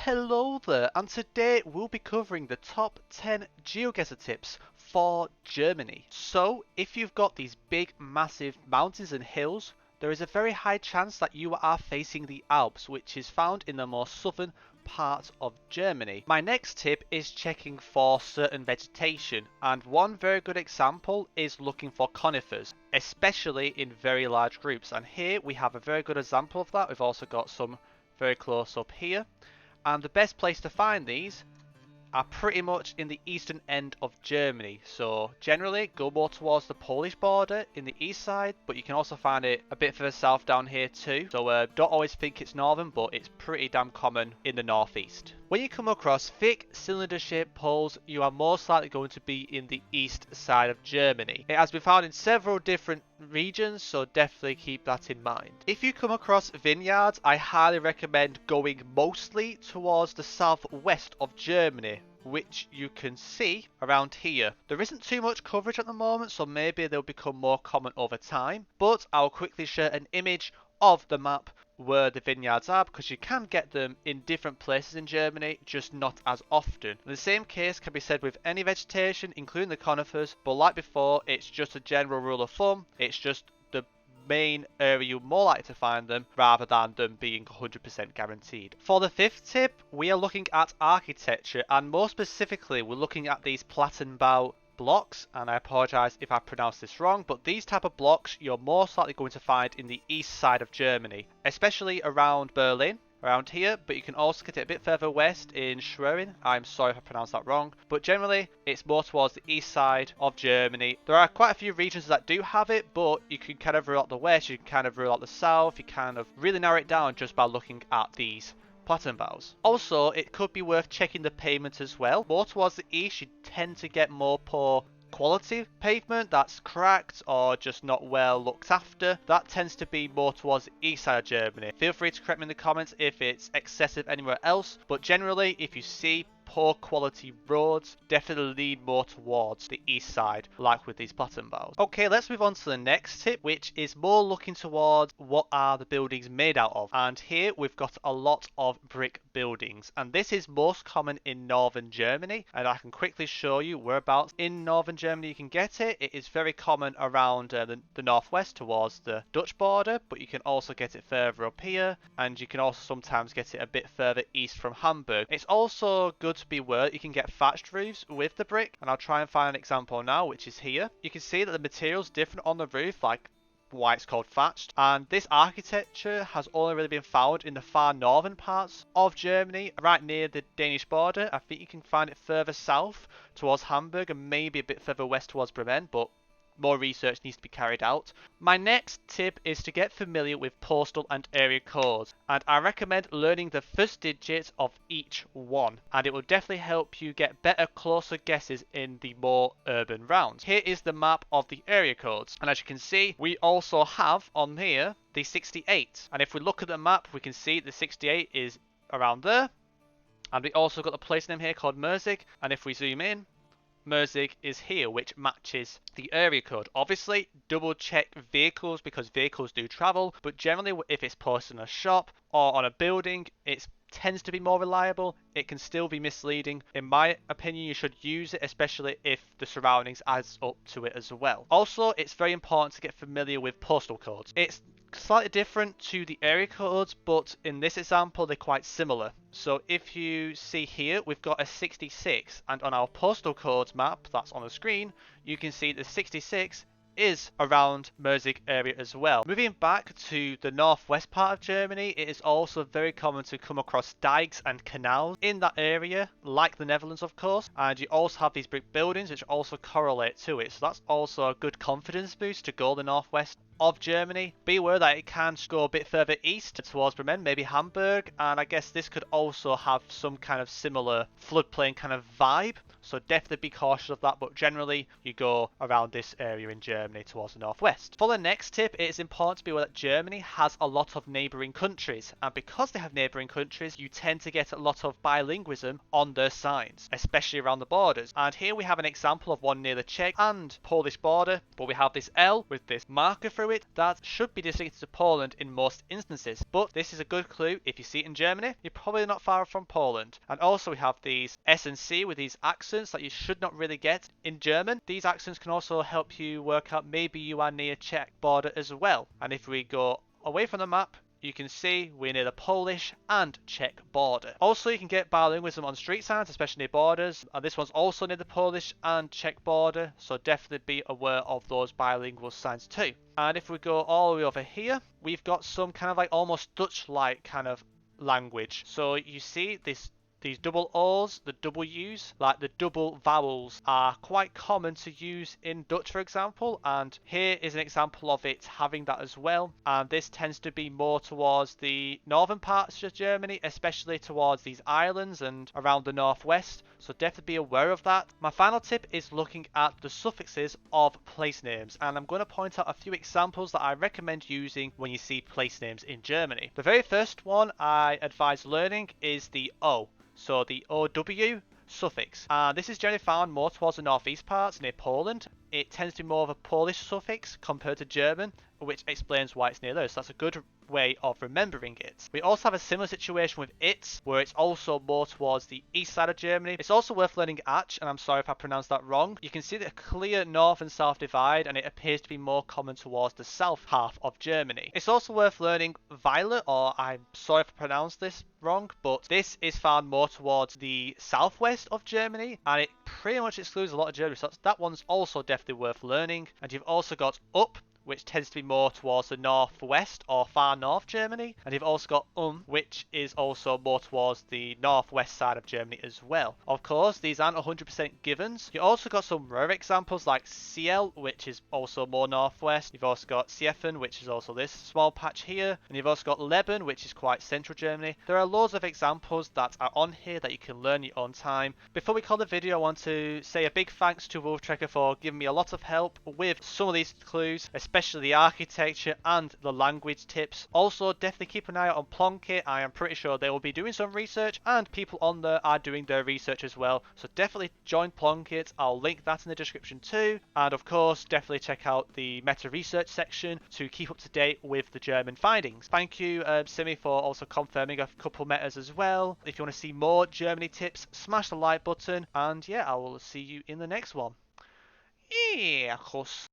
Hello there, and today we'll be covering the top 10 GeoGuessr tips for Germany. So, if you've got these big, massive mountains and hills, there is a very high chance that you are facing the Alps, which is found in the more southern part of Germany. My next tip is checking for certain vegetation, and one very good example is looking for conifers, especially in very large groups. And here we have a very good example of that. We've also got some very close up here. And the best place to find these are pretty much in the eastern end of Germany. So generally go more towards the Polish border in the east side, but you can also find it a bit further south down here too. So don't always think it's northern, but it's pretty damn common in the northeast. When you come across thick cylinder shaped poles, you are most likely going to be in the east side of Germany. It has been found in several different regions, so definitely keep that in mind. If you come across vineyards, I highly recommend going mostly towards the southwest of Germany, which you can see around here. There isn't too much coverage at the moment, so maybe they'll become more common over time, but I'll quickly share an image of the map where the vineyards are, because you can get them in different places in Germany, just not as often. The same case can be said with any vegetation, including the conifers, but like before, it's just a general rule of thumb. It's just the main area you're more likely to find them, rather than them being 100% guaranteed. For the fifth tip, we are looking at architecture, and more specifically, we're looking at these Plattenbau blocks, and I apologize if I pronounced this wrong, but these type of blocks you're most likely going to find in the east side of Germany, especially around Berlin, around here, but you can also get it a bit further west in Schwerin. I'm sorry if I pronounced that wrong, but generally it's more towards the east side of Germany. There are quite a few regions that do have it, but you can kind of rule out the west, you can kind of rule out the south, you kind of really narrow it down just by looking at these Plattenbaus. Also, it could be worth checking the pavement as well. More towards the east, you tend to get more poor quality pavement that's cracked or just not well looked after. That tends to be more towards the east side of Germany. Feel free to correct me in the comments if it's excessive anywhere else, but generally if you see poor quality roads, definitely lean more towards the east side, like with these Plattenbaus. Okay, let's move on to the next tip, which is more looking towards what are the buildings made out of. And here we've got a lot of brick buildings, and this is most common in northern Germany, and I can quickly show you whereabouts in northern Germany you can get it. It is very common around the northwest towards the Dutch border, but you can also get it further up here, and you can also sometimes get it a bit further east from Hamburg. It's also good to be aware you can get thatched roofs with the brick, and I'll try and find an example now, which is here. You can see that the material's different on the roof, like why it's called thatched, and this architecture has only really been found in the far northern parts of Germany, right near the Danish border. I think you can find it further south towards Hamburg and maybe a bit further west towards Bremen, but more research needs to be carried out. My next tip is to get familiar with postal and area codes, and I recommend learning the first digits of each one, and it will definitely help you get better, closer guesses in the more urban rounds. Here is the map of the area codes, and as you can see, we also have on here the 68, and if we look at the map, we can see the 68 is around there, and we also got the place name here called Merzig, and if we zoom in, Merzig is here, which matches the area code. Obviously, double check vehicles because vehicles do travel, but generally if it's posted in a shop or on a building, it tends to be more reliable. It can still be misleading. In my opinion, you should use it, especially if the surroundings adds up to it as well. Also, it's very important to get familiar with postal codes. It's slightly different to the area codes, but in this example they're quite similar. So if you see here, we've got a 66, and on our postal codes map that's on the screen, you can see the 66 is around Merzig area as well. Moving back to the northwest part of Germany, it is also very common to come across dikes and canals in that area, like the Netherlands of course, and you also have these brick buildings which also correlate to it, so that's also a good confidence boost to go the northwest of Germany. Be aware that it can go a bit further east towards Bremen, maybe Hamburg, and I guess this could also have some kind of similar floodplain kind of vibe. so definitely be cautious of that, but generally you go around this area in Germany towards the northwest. For the next tip, it is important to be aware that Germany has a lot of neighbouring countries, and because they have neighbouring countries, you tend to get a lot of bilingualism on their signs, especially around the borders. And here we have an example of one near the Czech and Polish border, but we have this L with this marker through it that should be distinctive to Poland in most instances, but this is a good clue. If you see it in Germany, you're probably not far from Poland. And also we have these S and C with these accents that you should not really get in German. These accents can also help you work out maybe you are near Czech border as well. And if we go away from the map, you can see we're near the Polish and Czech border. Also, you can get bilingualism on street signs, especially near borders. And this one's also near the Polish and Czech border, so definitely be aware of those bilingual signs too. And if we go all the way over here, we've got some kind of like almost Dutch-like kind of language. So you see these double O's, the double U's, like the double vowels are quite common to use in Dutch, for example, and here is an example of it having that as well. And this tends to be more towards the northern parts of Germany, especially towards these islands and around the northwest, so definitely be aware of that. My final tip is looking at the suffixes of place names, and I'm going to point out a few examples that I recommend using when you see place names in Germany. The very first one I advise learning is the O. So the OW suffix. This is generally found more towards the northeast parts near Poland. It tends to be more of a Polish suffix compared to German, which explains why it's near there. So that's a good way of remembering it. We also have a similar situation with it, where it's also more towards the east side of Germany. It's also worth learning Ach, and I'm sorry if I pronounced that wrong. You can see the clear north and south divide, and it appears to be more common towards the south half of Germany. It's also worth learning Weiler, or I'm sorry if I pronounced this wrong, but this is found more towards the southwest of Germany, and it pretty much excludes a lot of Germany, so that one's also definitely worth learning. And you've also got up, which tends to be more towards the northwest or far north Germany. And you've also got which is also more towards the northwest side of Germany as well. Of course, these aren't 100% givens. You also got some rare examples like Ciel, which is also more northwest. You've also got Siefen, which is also this small patch here. And you've also got Leben, which is quite central Germany. There are loads of examples that are on here that you can learn your own time. Before we call the video, I want to say a big thanks to Wolf Trekker for giving me a lot of help with some of these clues, especially the architecture and the language tips. Also, definitely keep an eye out on Plonk It. I am pretty sure they will be doing some research, and people on there are doing their research as well. So definitely join Plonk It. I'll link that in the description too. And of course, definitely check out the meta research section to keep up to date with the German findings. Thank you, Simi, for also confirming a couple metas as well. If you want to see more Germany tips, smash the like button. And yeah, I will see you in the next one. Yeah, of course.